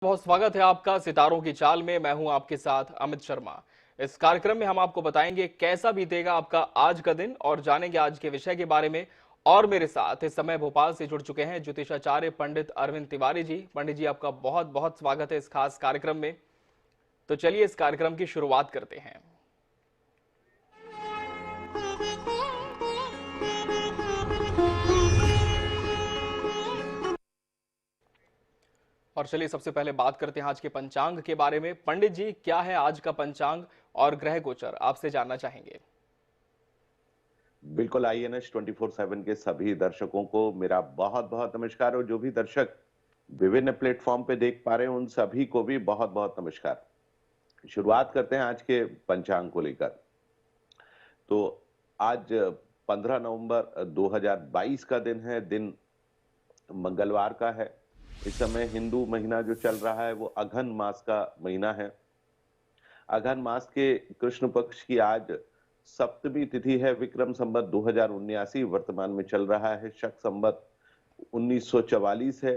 बहुत स्वागत है आपका सितारों की चाल में। मैं हूं आपके साथ अमित शर्मा। इस कार्यक्रम में हम आपको बताएंगे कैसा बीतेगा आपका आज का दिन और जानेंगे आज के विषय के बारे में। और मेरे साथ इस समय भोपाल से जुड़ चुके हैं ज्योतिषाचार्य पंडित अरविंद तिवारी जी। पंडित जी, आपका बहुत बहुत स्वागत है इस खास कार्यक्रम में। तो चलिए इस कार्यक्रम की शुरुआत करते हैं। और चलिए सबसे पहले बात करते हैं आज के पंचांग के बारे में। पंडित जी, क्या है आज का पंचांग और ग्रह गोचर, आपसे जानना चाहेंगे। बिल्कुल। INS 24/7 के सभी दर्शकों को मेरा बहुत बहुत नमस्कार, और जो भी दर्शक विभिन्न प्लेटफॉर्म पे देख पा रहे हैं उन सभी को भी बहुत बहुत नमस्कार। शुरुआत करते हैं आज के पंचांग को लेकर। तो आज 15 नवंबर 2022 का दिन है। दिन मंगलवार का है। इस समय हिंदू महीना जो चल रहा है वो अघन मास का महीना है। अघन मास के कृष्ण पक्ष की आज सप्तमी तिथि है। विक्रम संवत 2079 वर्तमान में चल रहा है। शक संवत 1944 है।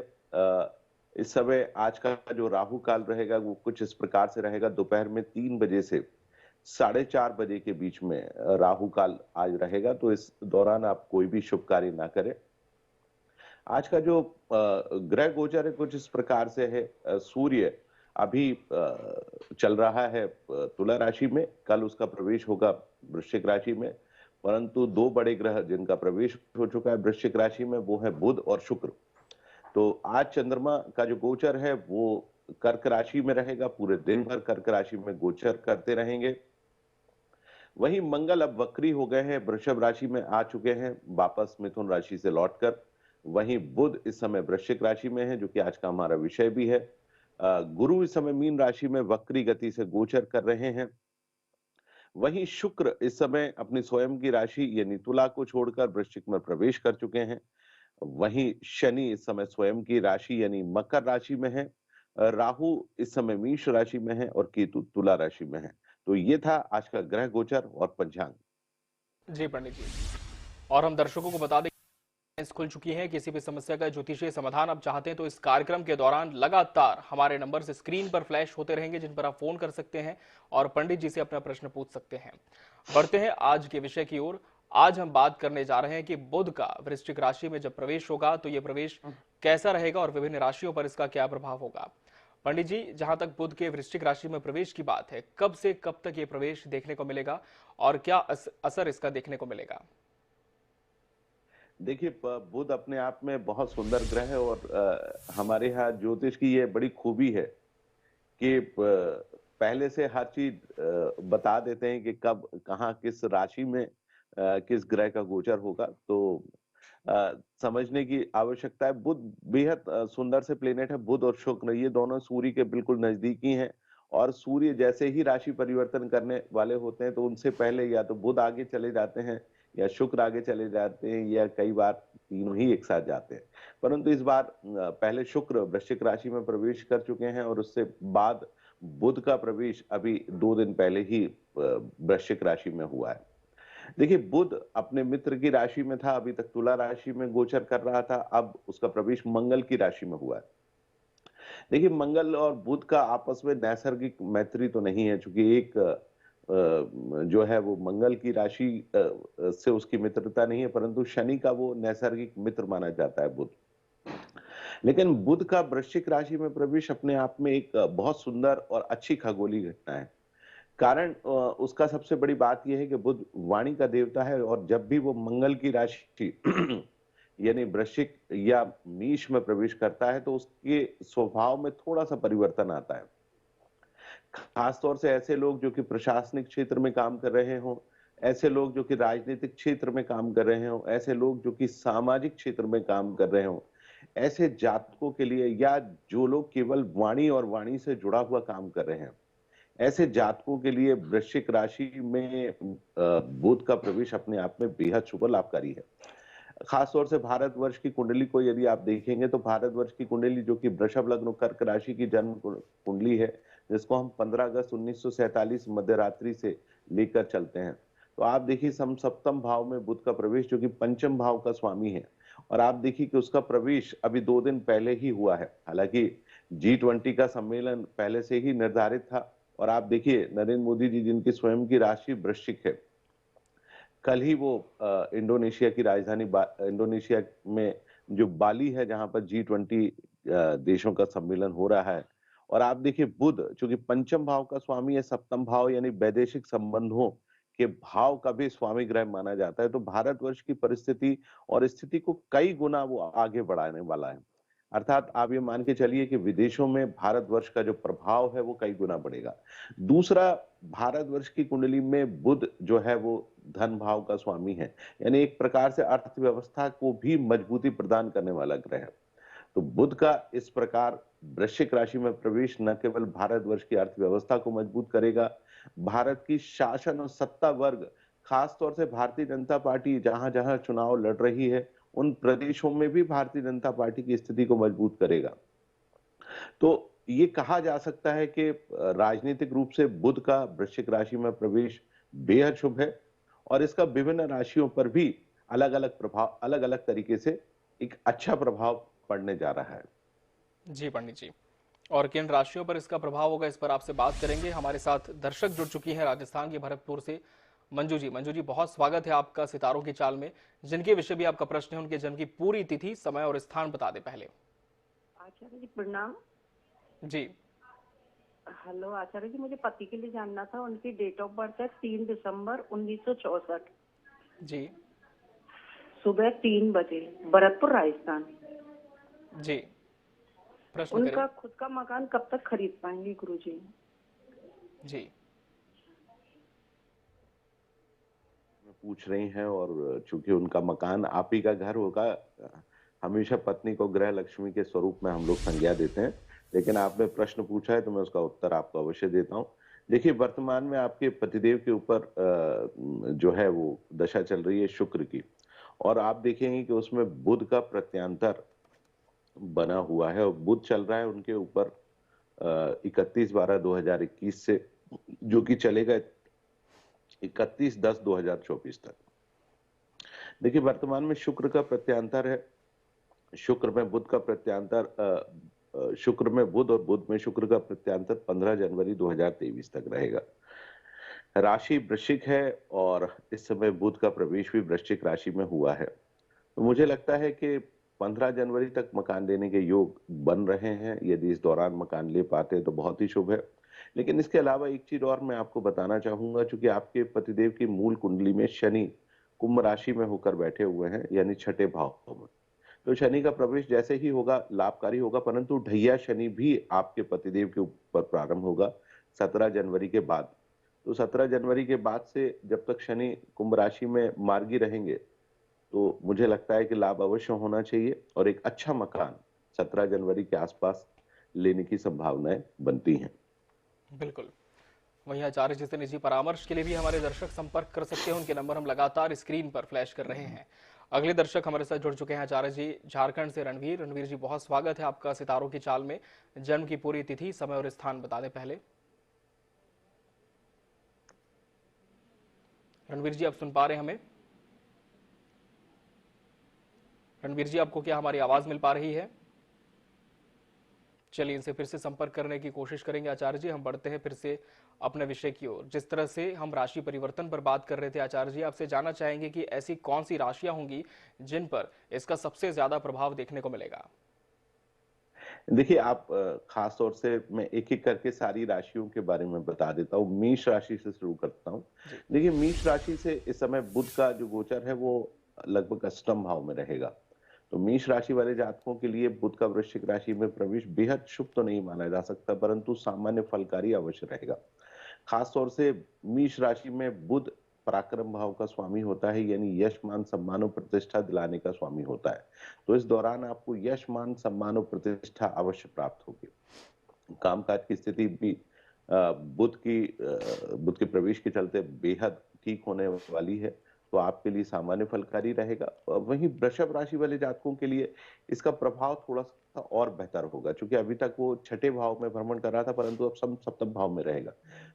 इस समय आज का जो राहु काल रहेगा वो कुछ इस प्रकार से रहेगा। दोपहर में 3 बजे से 4:30 बजे के बीच में राहु काल आज रहेगा। तो इस दौरान आप कोई भी शुभ कार्य ना करें। आज का जो ग्रह गोचर है कुछ इस प्रकार से है। सूर्य अभी चल रहा है तुला राशि में। कल उसका प्रवेश होगा वृश्चिक राशि में। परंतु दो बड़े ग्रह जिनका प्रवेश हो चुका है वृश्चिक राशि में वो है बुध और शुक्र। तो आज चंद्रमा का जो गोचर है वो कर्क राशि में रहेगा। पूरे दिन भर कर्क राशि में गोचर करते रहेंगे। वहीं मंगल अब वक्री हो गए हैं, वृषभ राशि में आ चुके हैं वापस मिथुन राशि से लौटकर। वहीं बुध इस समय वृश्चिक राशि में है, जो कि आज का हमारा विषय भी है। गुरु इस समय मीन राशि में वक्री गति से गोचर कर रहे हैं। वहीं शुक्र इस समय अपनी स्वयं की राशि यानी तुला को छोड़कर वृश्चिक में प्रवेश कर चुके हैं। वहीं शनि इस समय स्वयं की राशि यानी मकर राशि में है। राहु इस समय मेष राशि में है और केतु तुला राशि में है। तो ये था आज का ग्रह गोचर और पंचांग। जी पंडित जी, और हम दर्शकों को बता दें खुल चुकी है। किसी भी समस्या का ज्योतिषीय समाधान आप चाहते हैं तो इस कार्यक्रम के दौरान लगातार हमारे नंबर से स्क्रीन पर फ्लैश होते रहेंगे, जिन पर आप फोन कर सकते हैं और पंडित जी से अपना प्रश्न पूछ सकते हैं। बढ़ते हैं आज के विषय की ओर। आज हम बात करने जा रहे हैं कि बुध का वृश्चिक राशि में जब प्रवेश होगा तो यह प्रवेश कैसा रहेगा और विभिन्न राशियों पर इसका क्या प्रभाव होगा। पंडित जी, जहां तक बुध के वृश्चिक राशि में प्रवेश की बात है, कब से कब तक ये प्रवेश देखने को मिलेगा और क्या असर इसका देखने को मिलेगा। देखिए, बुध अपने आप में बहुत सुंदर ग्रह है, और हमारे यहाँ ज्योतिष की ये बड़ी खूबी है कि पहले से हर चीज बता देते हैं कि कब कहाँ किस राशि में किस ग्रह का गोचर होगा। तो समझने की आवश्यकता है। बुध बेहद सुंदर से प्लेनेट है। बुध और शुक्र ये दोनों सूर्य के बिल्कुल नजदीकी हैं। और सूर्य जैसे ही राशि परिवर्तन करने वाले होते हैं तो उनसे पहले या तो बुध आगे चले जाते हैं या शुक्र आगे चले जाते हैं, या कई बार तीनों ही एक साथ जाते हैं। परंतु इस बार पहले शुक्र वृश्चिक राशि में प्रवेश कर चुके हैं, और उससे बाद बुध का प्रवेश अभी 2 दिन पहले ही वृश्चिक राशि में हुआ है। देखिए, बुध अपने मित्र की राशि में था, अभी तक तुला राशि में गोचर कर रहा था। अब उसका प्रवेश मंगल की राशि में हुआ है। देखिए, मंगल और बुध का आपस में नैसर्गिक मैत्री तो नहीं है, क्योंकि एक जो है वो मंगल की राशि से उसकी मित्रता नहीं है, परंतु शनि का वो नैसर्गिक मित्र माना जाता है बुध। लेकिन बुध का वृश्चिक राशि में प्रवेश अपने आप में एक बहुत सुंदर और अच्छी खगोलीय घटना है। कारण उसका सबसे बड़ी बात यह है कि बुध वाणी का देवता है, और जब भी वो मंगल की राशि यानी वृश्चिक या मेष में प्रवेश करता है तो उसके स्वभाव में थोड़ा सा परिवर्तन आता है। खासतौर से ऐसे लोग जो कि प्रशासनिक क्षेत्र में काम कर रहे हों, ऐसे लोग जो कि राजनीतिक क्षेत्र में काम कर रहे हों, ऐसे लोग जो कि सामाजिक क्षेत्र में काम कर रहे हों, ऐसे जातकों के लिए, या जो लोग केवल वाणी और वाणी से जुड़ा हुआ काम कर रहे हैं, ऐसे जातकों के लिए वृश्चिक राशि में बुध का प्रवेश अपने आप में बेहद शुभ लाभकारी है। खासतौर से भारतवर्ष की कुंडली को यदि आप देखेंगे तो भारतवर्ष की कुंडली जो कि वृषभ लग्न कर्क राशि की जन्म कुंडली है, जिसको हम 15 अगस्त 1947 मध्य रात्रि से लेकर चलते हैं, तो आप देखिए सम सप्तम भाव में बुध का प्रवेश, जो कि पंचम भाव का स्वामी है। और आप देखिए कि उसका प्रवेश अभी 2 दिन पहले ही हुआ है। हालांकि G20 का सम्मेलन पहले से ही निर्धारित था और आप देखिए नरेंद्र मोदी जी जिनकी स्वयं की राशि वृश्चिक है, कल ही वो इंडोनेशिया की राजधानी इंडोनेशिया में जो बाली है जहां पर G20 देशों का सम्मेलन हो रहा है। और आप देखिए बुध चूंकि पंचम भाव का स्वामी है, सप्तम भाव यानी वैदेशिक संबंधों के भाव का भी स्वामी ग्रह माना जाता है, तो भारतवर्ष की परिस्थिति और स्थिति को कई गुना वो आगे बढ़ाने वाला है। अर्थात आप ये मान के चलिए कि विदेशों में भारतवर्ष का जो प्रभाव है वो कई गुना बढ़ेगा। दूसरा, भारतवर्ष की कुंडली में बुध जो है वो धन भाव का स्वामी है, यानी एक प्रकार से अर्थव्यवस्था को भी मजबूती प्रदान करने वाला ग्रह है। तो बुध का इस प्रकार वृश्चिक राशि में प्रवेश न केवल भारतवर्ष की अर्थव्यवस्था को मजबूत करेगा, भारत की शासन और सत्ता वर्ग, खास तौर से भारतीय जनता पार्टी जहां जहां चुनाव लड़ रही है उन प्रदेशों में भी भारतीय जनता पार्टी की स्थिति को मजबूत करेगा। तो ये कहा जा सकता है कि राजनीतिक रूप से बुध का वृश्चिक राशि में प्रवेश बेहद शुभ है और इसका विभिन्न राशियों पर भी अलग-अलग प्रभाव, अलग-अलग तरीके से एक अच्छा प्रभाव पड़ने जा रहा है। जी पंडित जी। और किन राशियों पर इसका प्रभाव होगा, इस पर आपसे बात करेंगे। हमारे साथ दर्शक जुड़ चुकी हैं राजस्थान के भरतपुर से मंजू जी। मंजू जी, बहुत स्वागत है आपका सितारों की चाल में। जिनके विषय भी आपका प्रश्न है उनके जन्म की पूरी तिथि, समय और स्थान बता दें पहले। आचार्य जी प्रणाम। जी हेलो आचार्य जी, मुझे पति के लिए जानना था। उनकी डेट ऑफ बर्थ है 3 दिसंबर 1964, जी सुबह 3 बजे, भरतपुर राजस्थान। जी, प्रश्न करें। उनका खुद का मकान कब तक खरीद पाएंगे गुरुजी? जी पूछ रही हैं और चूंकि उनका मकान आप ही का घर होगा, हमेशा पत्नी को गृह लक्ष्मी के स्वरूप में हम लोग संज्ञा देते हैं, लेकिन आपने प्रश्न पूछा है तो मैं उसका उत्तर आपको अवश्य देता हूं। देखिए वर्तमान में आपके पतिदेव के ऊपर जो है वो दशा चल रही है शुक्र की, और आप देखेंगे कि उसमें बुध का प्रत्यांतर बना हुआ है और बुध चल रहा है उनके ऊपर 31/12/2021 से, जो कि चलेगा 31/10/2024 तक। देखिए वर्तमान में शुक्र का प्रत्यांतर है, शुक्र में बुध का प्रत्यांतर शुक्र में बुध और बुध में शुक्र का प्रत्यांतर 15 जनवरी 2023 तक रहेगा। राशि वृश्चिक है और इस समय बुध का प्रवेश भी वृश्चिक राशि में हुआ है, तो मुझे लगता है कि 15 जनवरी तक मकान लेने के योग बन रहे हैं। यदि इस दौरान मकान ले पाते हैं तो बहुत ही शुभ है। लेकिन इसके अलावा एक चीज और मैं आपको बताना चाहूंगा, चूंकि आपके पतिदेव की मूल कुंडली में शनि कुंभ राशि में होकर बैठे हुए हैं, यानी छठे भाव में, तो शनि का प्रवेश जैसे ही होगा लाभकारी होगा, परंतु ढैया शनि भी आपके पतिदेव के ऊपर प्रारंभ होगा 17 जनवरी के बाद। तो 17 जनवरी के बाद से जब तक शनि कुंभ राशि में मार्गी रहेंगे तो मुझे लगता है कि लाभ अवश्य होना चाहिए और एक अच्छा मकान 17 जनवरी के आसपास लेने की संभावनाएं बनती हैं। बिल्कुल। वहीं आचार्य जी से निजी परामर्श के लिए भी हमारे दर्शक संपर्क कर सकते हैं। उनके नंबर हम लगातार स्क्रीन पर फ्लैश कर रहे हैं। अगले दर्शक हमारे साथ जुड़ चुके हैं आचार्य जी, झारखंड से रणवीर। रणवीर जी, बहुत स्वागत है आपका सितारों की चाल में। जन्म की पूरी तिथि, समय और स्थान बता दें पहले। रणवीर जी, आप सुन पा रहे हैं हमें? रणवीर जी, आपको क्या हमारी आवाज मिल पा रही है? चलिए इनसे फिर से संपर्क करने की कोशिश करेंगे आचार्य जी। हम बढ़ते हैं फिर से अपने विषय की ओर। जिस तरह से हम राशि परिवर्तन पर बात कर रहे थे आचार्य जी, आपसे जानना चाहेंगे कि ऐसी कौन सी राशियां होंगी जिन पर इसका सबसे ज्यादा प्रभाव देखने को मिलेगा? देखिए आप खास तौर से मैं एक एक करके सारी राशियों के बारे में बता देता हूँ। मेष राशि से शुरू करता हूँ। जी देखिए मेष राशि से इस समय बुध का जो गोचर है वो लगभग अष्टम भाव में रहेगा, तो मेष राशि वाले जातकों के लिए बुध का वृश्चिक राशि में प्रवेश बेहद शुभ तो नहीं माना जा सकता, परंतु सामान्य फलकारी अवश्य रहेगा। खास तौर से मेष राशि में बुध पराक्रम भाव का स्वामी होता है, यानी यश मान सम्मान और प्रतिष्ठा दिलाने का स्वामी होता है, तो इस दौरान आपको यश मान सम्मान और प्रतिष्ठा अवश्य प्राप्त होगी। कामकाज की स्थिति भी बुध के प्रवेश के चलते बेहद ठीक होने वाली है, तो आपके लिए सामान्य फलकारी रहेगा। वहीं वृषभ राशि वाले जातकों के लिए इसका प्रभाव थोड़ा सा और बेहतर होगा, क्योंकि अभी तक वो छठे भाव में भ्रमण कर रहा था, परंतु अब सप्तम भाव में रहेगा,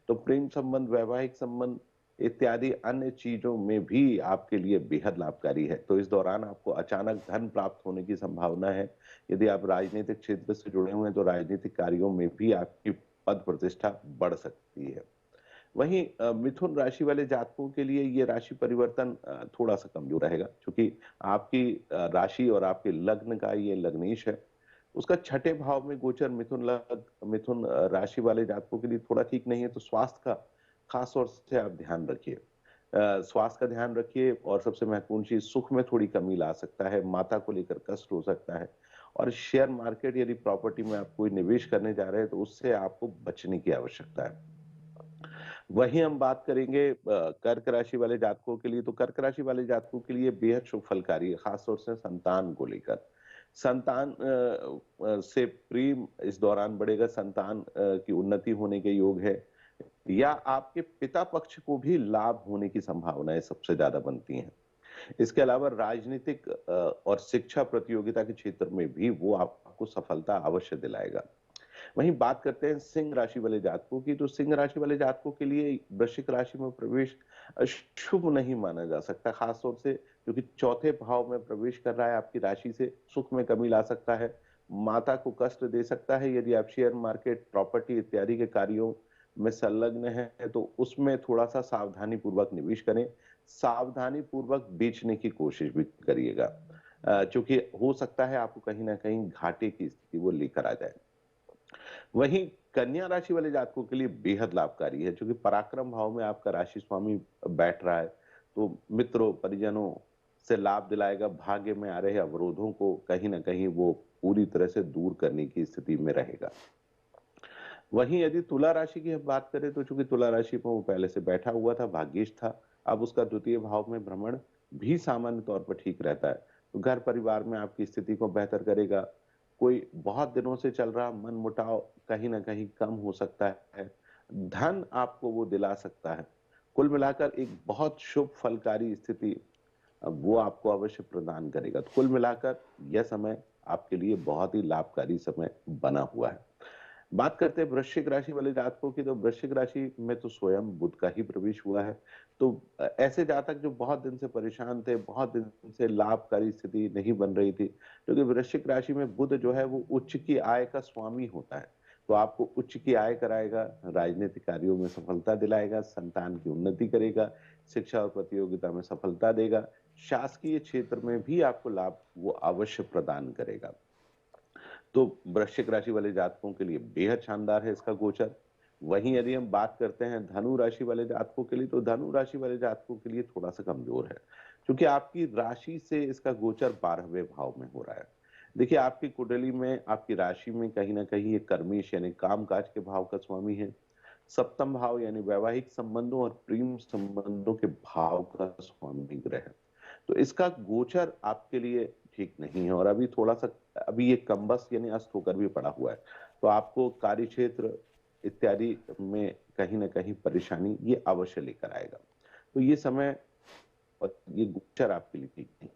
तो प्रेम संबंध, वैवाहिक संबंध इत्यादि अन्य चीजों में भी आपके लिए बेहद लाभकारी है। तो इस दौरान आपको अचानक धन प्राप्त होने की संभावना है। यदि आप राजनीतिक क्षेत्र से जुड़े हुए हैं तो राजनीतिक कार्यों में भी आपकी पद प्रतिष्ठा बढ़ सकती है। वहीं मिथुन राशि वाले जातकों के लिए ये राशि परिवर्तन थोड़ा-सा कमजोर रहेगा, क्योंकि आपकी राशि और आपके लग्न का ये लग्नेश है। उसका छठे भाव में गोचर मिथुन राशि वाले जातकों के लिए थोड़ा ठीक नहीं है, तो स्वास्थ्य का खास तौर से आप ध्यान रखिए। स्वास्थ्य का ध्यान रखिए और सबसे महत्वपूर्ण चीज़, सुख में थोड़ी कमी ला सकता है, माता को लेकर कष्ट हो सकता है और शेयर मार्केट यदि प्रॉपर्टी में आप कोई निवेश करने जा रहे हैं, तो उससे आपको बचने की आवश्यकता है। वहीं हम बात करेंगे कर्क राशि वाले जातकों के लिए, तो कर्क राशि वाले जातकों के लिए बेहद शुभ फलकारी है, खासतौर से संतान को लेकर। संतान से प्रेम इस दौरान बढ़ेगा, संतान की उन्नति होने के योग है या आपके पिता पक्ष को भी लाभ होने की संभावनाएं सबसे ज्यादा बनती हैं। इसके अलावा राजनीतिक और शिक्षा प्रतियोगिता के क्षेत्र में भी वो आपको सफलता अवश्य दिलाएगा। वहीं बात करते हैं सिंह राशि वाले जातकों की, तो सिंह राशि वाले जातकों के लिए वृश्चिक राशि में प्रवेश शुभ नहीं माना जा सकता, खासतौर से क्योंकि चौथे भाव में प्रवेश कर रहा है, आपकी राशि से सुख में कमी ला सकता है, माता को कष्ट दे सकता है। यदि आप शेयर मार्केट, प्रॉपर्टी इत्यादि के कार्यों में संलग्न है तो उसमें थोड़ा सा सावधानी पूर्वक निवेश करें, सावधानी पूर्वक बेचने की कोशिश भी करिएगा, क्योंकि हो सकता है आपको कहीं ना कहीं घाटे की स्थिति वो लेकर आ जाए। वहीं कन्या राशि वाले जातकों के लिए बेहद लाभकारी है, क्योंकि पराक्रम भाव में आपका राशि स्वामी बैठ रहा है, तो मित्रों परिजनों से लाभ दिलाएगा, भाग्य में आ रहे अवरोधों को कहीं ना कहीं वो पूरी तरह से दूर करने की स्थिति में रहेगा। वहीं यदि तुला राशि की हम बात करें, तो चूंकि तुला राशि पर वो पहले से बैठा हुआ था, भाग्येश था, अब उसका द्वितीय भाव में भ्रमण भी सामान्य तौर पर ठीक रहता है, तो घर परिवार में आपकी स्थिति को बेहतर करेगा। कोई बहुत दिनों से चल रहा मनमुटाव कहीं ना कहीं कम हो सकता है, धन आपको वो दिला सकता है। कुल मिलाकर एक बहुत शुभ फलकारी स्थिति वो आपको अवश्य प्रदान करेगा। तो कुल मिलाकर यह समय आपके लिए बहुत ही लाभकारी समय बना हुआ है। बात करते हैं वृश्चिक राशि वाले जातकों की, तो वृश्चिक राशि में तो स्वयं बुध का ही प्रवेश हुआ है। तो ऐसे जातक जो बहुत दिन से परेशान थे, बहुत दिन से लाभकारी स्थिति नहीं बन रही थी, क्योंकि वृश्चिक राशि में बुध जो है वो उच्च की आय का स्वामी होता है, तो आपको उच्च की आय कराएगा, राजनीतिक कार्यों में सफलता दिलाएगा, संतान की उन्नति करेगा, शिक्षा और प्रतियोगिता में सफलता देगा, शासकीय क्षेत्र में भी आपको लाभ वो अवश्य प्रदान करेगा। तो वृश्चिक राशि वाले जातकों के लिए बेहद शानदार है इसका गोचर। वहीं यदि हम बात करते हैं धनु राशि वाले जातकों के लिए, तो धनु राशि वाले जातकों के लिए थोड़ा सा कमजोर है, क्योंकि आपकी राशि से इसका गोचर 12वें भाव में हो रहा है। देखिए, आपकी कुंडली में, आपकी राशि में कहीं ना कहीं ये कर्मेश यानी कामकाज के भाव का स्वामी है, सप्तम भाव यानी वैवाहिक संबंधों और प्रेम संबंधों के भाव का स्वामी ग्रह है। तो इसका गोचर आपके लिए ठीक नहीं है और अभी थोड़ा सा, अभी ये कम्बस यानी अस्त होकर भी पड़ा हुआ है, तो आपको कार्य क्षेत्र इत्यादि में कहीं ना कहीं परेशानी ये अवश्य लेकर आएगा। तो ये समय और ये गोचर आपके लिए ठीक नहीं।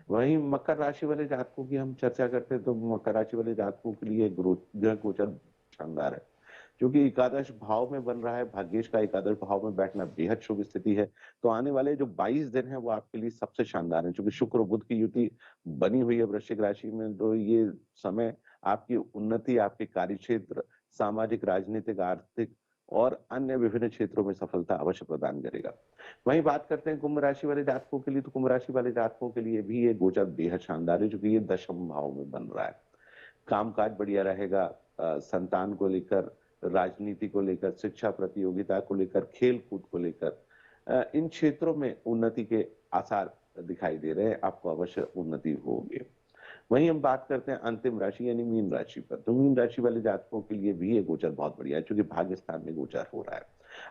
वहीं मकर राशि वाले जातकों की हम चर्चा करते हैं, तो मकर राशि वाले जातकों के लिए ग्रह गोचर शानदार है, क्योंकि एकादश भाव में बन रहा है, भाग्येश का एकादश भाव में बैठना बेहद शुभ स्थिति है। तो आने वाले जो 22 दिन है वो आपके लिए सबसे शानदार है, क्योंकि शुक्र और बुध की युति बनी हुई है वृश्चिक राशि में, तो ये समय आपकी उन्नति, आपके कार्य क्षेत्र, सामाजिक, राजनीतिक, आर्थिक और अन्य विभिन्न क्षेत्रों में सफलता अवश्य प्रदान करेगा। वहीं बात करते हैं कुंभ राशि वाले जातकों के लिए, तो कुंभ राशि वाले जातकों के लिए भी ये गोचर बेहद शानदार है, क्योंकि ये दशम भाव में बन रहा है। कामकाज बढ़िया रहेगा, संतान को लेकर, राजनीति को लेकर, शिक्षा प्रतियोगिता को लेकर, खेल कूद को लेकर, इन क्षेत्रों में उन्नति के आसार दिखाई दे रहे हैं, आपको अवश्य उन्नति होगी। वहीं हम बात करते हैं अंतिम राशि यानी मीन राशि पर, तो मीन राशि वाले जातकों के लिए भी ये गोचर बहुत बढ़िया है, क्योंकि भाग्य स्थान में गोचर हो रहा है,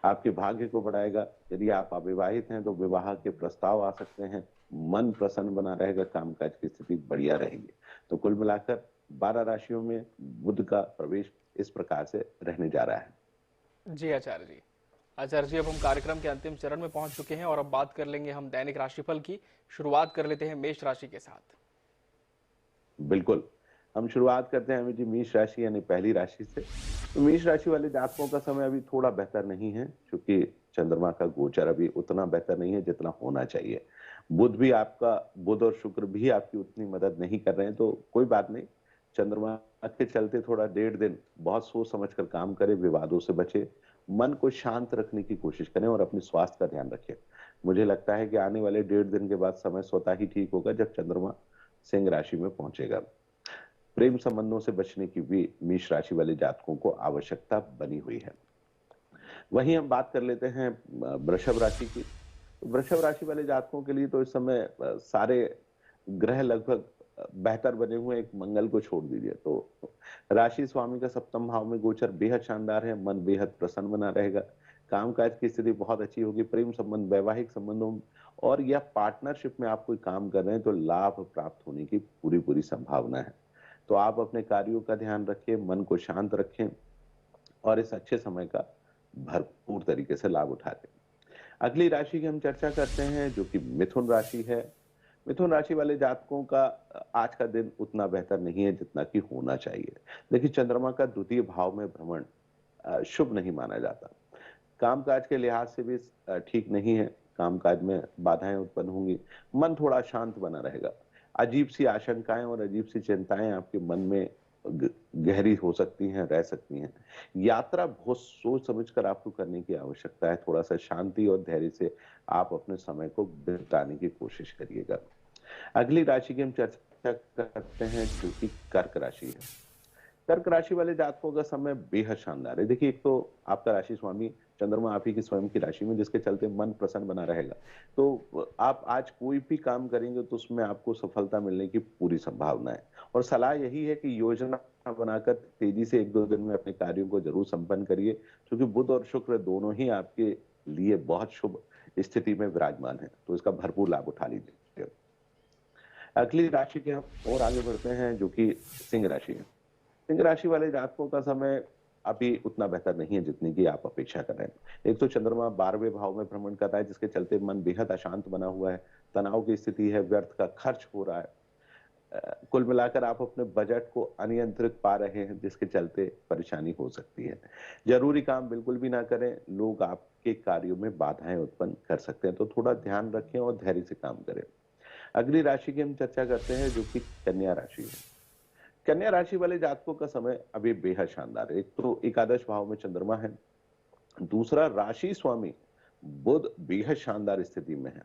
आपके भाग्य को बढ़ाएगा। यदि आप अविवाहित हैं तो विवाह के प्रस्ताव आ सकते हैं, मन प्रसन्न बना रहेगा, कामकाज की स्थिति बढ़िया रहेगी। तो कुल मिलाकर 12 राशियों में बुध का प्रवेश इस प्रकार से रहने जा रहा है। जी आचार्य जी। आचार्य जी, अब हम कार्यक्रम के अंतिम चरण में पहुंच चुके हैं और अब बात कर लेंगे हम दैनिक राशिफल की। शुरुआत कर लेते हैं मेष राशि के साथ। बिल्कुल। हम शुरुआत करते हैं अमित जी मेष राशि यानी पहली राशि से। तो मेष राशि वाले जातकों का समय अभी थोड़ा बेहतर नहीं है, क्योंकि चंद्रमा का गोचर अभी उतना बेहतर नहीं है जितना होना चाहिए। बुध और शुक्र भी आपकी उतनी मदद नहीं कर रहे हैं, तो कोई बात नहीं। चंद्रमा के चलते थोड़ा 1.5 दिन बहुत सोच समझ कर काम करें, विवादों से बचे, मन को शांत रखने की कोशिश करें और अपने स्वास्थ्य का ध्यान रखें। मुझे लगता है कि आने वाले 1.5 दिन के बाद समय स्वतः ही ठीक होगा, जब चंद्रमा सिंह राशि में पहुंचेगा। प्रेम संबंधों से बचने की भी मेष राशि वाले जातकों को आवश्यकता बनी हुई है। वहीं हम बात कर लेते हैं वृषभ राशि की। तो वृषभ राशि वाले जातकों के लिए तो इस समय सारे ग्रह लगभग बेहतर बने हुए हैं, एक मंगल को छोड़ दीजिए तो। राशि स्वामी का सप्तम भाव में गोचर बेहद शानदार है, मन बेहद प्रसन्न बना रहेगा, कामकाज की स्थिति बहुत अच्छी होगी, प्रेम संबंध, वैवाहिक संबंधों और या पार्टनरशिप में आप कोई काम कर रहे हैं तो लाभ प्राप्त होने की पूरी पूरी संभावना है। तो आप अपने कार्यों का ध्यान रखें, मन को शांत रखें और इस अच्छे समय का भरपूर तरीके से लाभ उठा लें। अगली राशि की हम चर्चा करते हैं, जो कि मिथुन राशि है। मिथुन राशि वाले जातकों का आज का दिन उतना बेहतर नहीं है जितना कि होना चाहिए। देखिए, चंद्रमा का द्वितीय भाव में भ्रमण शुभ नहीं माना जाता। कामकाज के लिहाज से भी ठीक नहीं है, कामकाज में बाधाएं उत्पन्न होंगी, मन थोड़ा शांत बना रहेगा। अजीब सी आशंकाएं और अजीब सी चिंताएं आपके मन में गहरी हो सकती हैं, रह सकती हैं। यात्रा बहुत सोच समझकर आपको करने की आवश्यकता है, थोड़ा सा शांति और धैर्य से आप अपने समय को बिताने की कोशिश करिएगा। अगली राशि की हम चर्चा करते हैं, जो कि कर्क राशि है। कर्क राशि वाले जातकों का समय बेहद शानदार है। देखिए, एक तो आपका राशि स्वामी चंद्रमा आप ही की स्वयं की राशि में, जिसके चलते मन प्रसन्न बना रहेगा। तो आप आज कोई भी काम करेंगे तो उसमें आपको सफलता मिलने की पूरी संभावना है। और सलाह यही है कि योजना बनाकर तेजी से 1-2 दिन में अपने कार्यों को जरूर संपन्न करिए, क्योंकि बुध और शुक्र दोनों ही आपके लिए बहुत शुभ स्थिति में विराजमान है, तो इसका भरपूर लाभ उठा लीजिए। अगली राशि के हम और आगे बढ़ते हैं, जो कि सिंह राशि है। सिंह राशि वाले जातकों का समय अभी उतना बेहतर नहीं है जितनी की आप अपेक्षा कर रहे हैं। एक तो चंद्रमा 12वें भाव में भ्रमण कर रहा है, जिसके चलते मन बेहद अशांत बना हुआ है, तनाव की स्थिति है, व्यर्थ का खर्च हो रहा है। कुल मिलाकर आप अपने बजट को अनियंत्रित पा रहे हैं, जिसके चलते परेशानी हो सकती है। जरूरी काम बिल्कुल भी ना करें, लोग आपके कार्यों में बाधाएं उत्पन्न कर सकते हैं, तो थोड़ा ध्यान रखें और धैर्य से काम करें। अगली राशि की हम चर्चा करते हैं, जो कि कन्या राशि है। कन्या राशि वाले जातकों का समय अभी बेहद शानदार है। एक तो एकादश भाव में चंद्रमा है, दूसरा राशि स्वामी बुध बेहद शानदार स्थिति में है।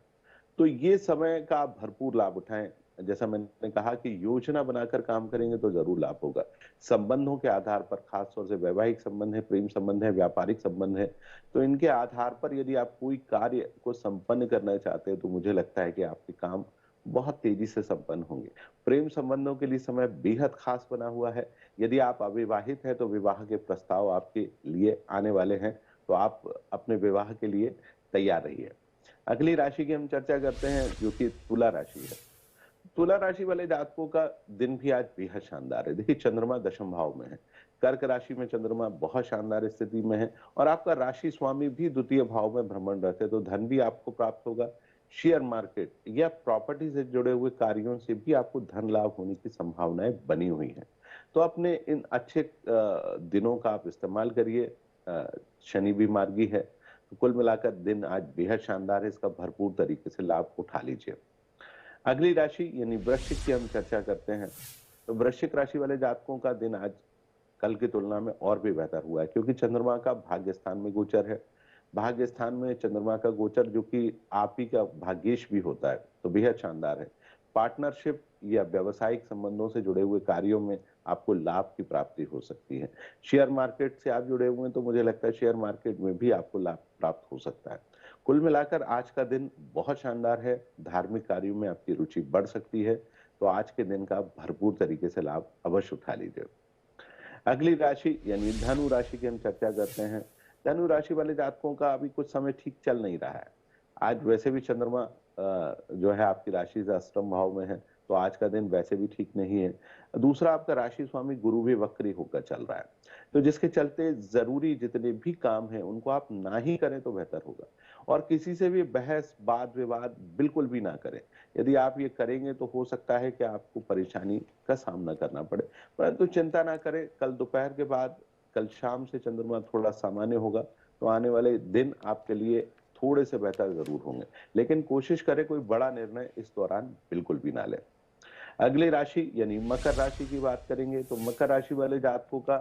तो ये समय का आप भरपूर लाभ उठाएं। जैसा मैंने कहा कि योजना बनाकर काम करेंगे तो जरूर लाभ होगा। संबंधों के आधार पर, खास तौर से वैवाहिक संबंध है, प्रेम संबंध है, व्यापारिक संबंध है, तो इनके आधार पर यदि आप कोई कार्य को संपन्न करना चाहते हैं तो मुझे लगता है कि आपके काम बहुत तेजी से संपन्न होंगे। प्रेम संबंधों के लिए समय बेहद खास बना हुआ है। यदि आप अविवाहित हैं तो विवाह के प्रस्ताव आपके लिए आने वाले हैं, तो आप अपने विवाह के लिए तैयार रहिए। अगली राशि की हम चर्चा करते हैं, जो कि तुला राशि है। तुला राशि वाले जातकों का दिन भी आज बेहद शानदार है। देखिए, चंद्रमा दशम भाव में है, कर्क राशि में चंद्रमा बहुत शानदार स्थिति में है और आपका राशि स्वामी भी द्वितीय भाव में भ्रमण रहते हैं, तो धन भी आपको प्राप्त होगा। शेयर मार्केट या प्रॉपर्टी से जुड़े हुए कार्यों से भी आपको धन लाभ होने की संभावनाएं बनी हुई हैं। तो अपने इन अच्छे दिनों का आप इस्तेमाल करिए। शनि भी मार्गी है, तो कुल मिलाकर दिन आज बेहद शानदार है, इसका भरपूर तरीके से लाभ उठा लीजिए। अगली राशि यानी वृश्चिक की हम चर्चा करते हैं। तो वृश्चिक राशि वाले जातकों का दिन आज कल की तुलना में और भी बेहतर हुआ है, क्योंकि चंद्रमा का भाग्य स्थान में गोचर है। भाग्य स्थान में चंद्रमा का गोचर, जो कि आप ही का भाग्येश भी होता है, तो बेहद शानदार है। पार्टनरशिप या व्यावसायिक संबंधों से जुड़े हुए कार्यों में आपको लाभ की प्राप्ति हो सकती है। शेयर मार्केट से आप जुड़े हुए हैं तो मुझे लगता है शेयर मार्केट में भी आपको लाभ प्राप्त हो सकता है। कुल मिलाकर आज का दिन बहुत शानदार है। धार्मिक कार्यों में आपकी रुचि बढ़ सकती है, तो आज के दिन का भरपूर तरीके से लाभ अवश्य उठा लीजिए। अगली राशि यानी धनु राशि की हम चर्चा करते हैं। धनु राशि वाले जातकों का अभी कुछ समय ठीक चल नहीं रहा है। आज वैसे भी चंद्रमा जो है आपकी राशि से अष्टम भाव में है, तो आज का दिन वैसे भी ठीक नहीं है। दूसरा, आपका राशि स्वामी गुरु भी वक्री होकर चल रहा है। तो जिसके चलते जरूरी जितने भी काम हैं उनको आप ना ही करें तो बेहतर होगा। और किसी से भी बहस वाद विवाद बिल्कुल भी ना करें। यदि आप ये करेंगे तो हो सकता है कि आपको परेशानी का सामना करना पड़े। परंतु चिंता ना करें, कल दोपहर के बाद, कल शाम से चंद्रमा थोड़ा सामान्य होगा, तो आने वाले दिन आपके लिए थोड़े से बेहतर जरूर होंगे। लेकिन कोशिश करें कोई बड़ा निर्णय इस दौरान बिल्कुल भी ना लें। अगली राशि यानी मकर राशि की बात करेंगे तो मकर राशि वाले जातकों का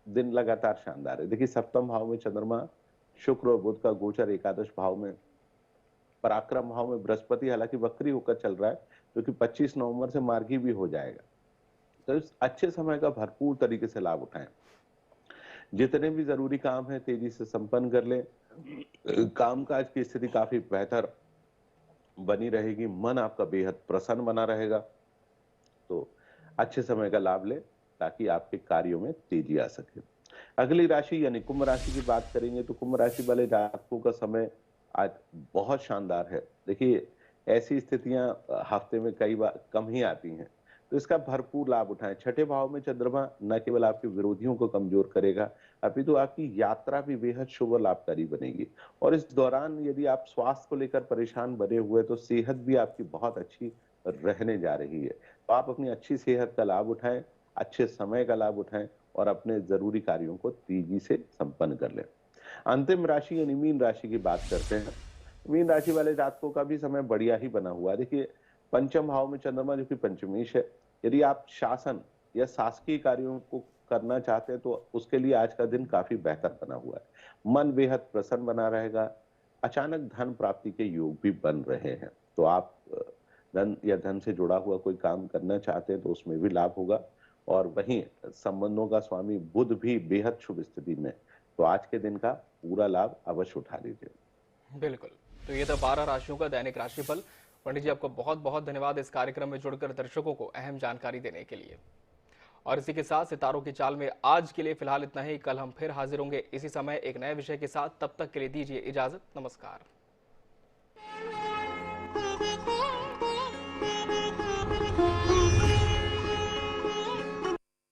दिन लगातार शानदार है। देखिए, सप्तम भाव में चंद्रमा, शुक्र और बुध का गोचर एकादश भाव में, पराक्रम भाव में बृहस्पति हालांकि वक्री होकर चल रहा है, जो कि 25 नवंबर से मार्गी भी हो जाएगा। तो इस अच्छे समय का भरपूर तरीके से लाभ उठाएं। जितने भी जरूरी काम है तेजी से संपन्न कर लें। कामकाज की स्थिति काफी बेहतर बनी रहेगी। मन आपका बेहद प्रसन्न बना रहेगा। तो अच्छे समय का लाभ लें ताकि आपके कार्यों में तेजी आ सके। अगली राशि यानी कुंभ राशि की बात करेंगे तो कुंभ राशि वाले जातकों का समय आज बहुत शानदार है। देखिए, ऐसी स्थितियां हफ्ते में कई बार कम ही आती हैं, तो इसका भरपूर लाभ उठाएं। छठे भाव में चंद्रमा न केवल आपके विरोधियों को कमजोर करेगा, अपितु आपकी यात्रा भी बेहद शुभ और लाभकारी बनेगी। और इस दौरान यदि आप स्वास्थ्य को लेकर परेशान बने हुए तो सेहत भी आपकी बहुत अच्छी रहने जा रही है। तो आप अपनी अच्छी सेहत का लाभ उठाएं, अच्छे समय का लाभ उठाएं और अपने जरूरी कार्यों को तेजी से संपन्न कर लें। अंतिम राशि यानी मीन राशि की बात करते हैं। मीन राशि वाले जातकों का भी समय बढ़िया ही बना हुआ है। देखिए, पंचम भाव में चंद्रमा जो कि पंचमेश है, यदि आप शासन या शासकीय कार्यों को करना चाहते हैं तो उसके लिए आज का दिन काफी बेहतर बना हुआ है। मन बेहद प्रसन्न बना रहेगा। अचानक धन प्राप्ति के योग भी बन रहे हैं। तो आप धन या धन से जुड़ा हुआ कोई काम करना चाहते हैं तो उसमें भी लाभ होगा। और वहीं संबंधों का स्वामी बुध भी बेहद शुभ स्थिति में, तो आज के दिन का पूरा लाभ अवश्य उठा लीजिए। बिल्कुल। तो ये था 12 राशियों का दैनिक राशिफल। पंडित जी, आपको बहुत बहुत धन्यवाद इस कार्यक्रम में जुड़कर दर्शकों को अहम जानकारी देने के लिए। और इसी के साथ सितारों की चाल में आज के लिए फिलहाल इतना ही। कल हम फिर हाजिर होंगे इसी समय एक नए विषय के साथ। तब तक के लिए दीजिए इजाजत। नमस्कार।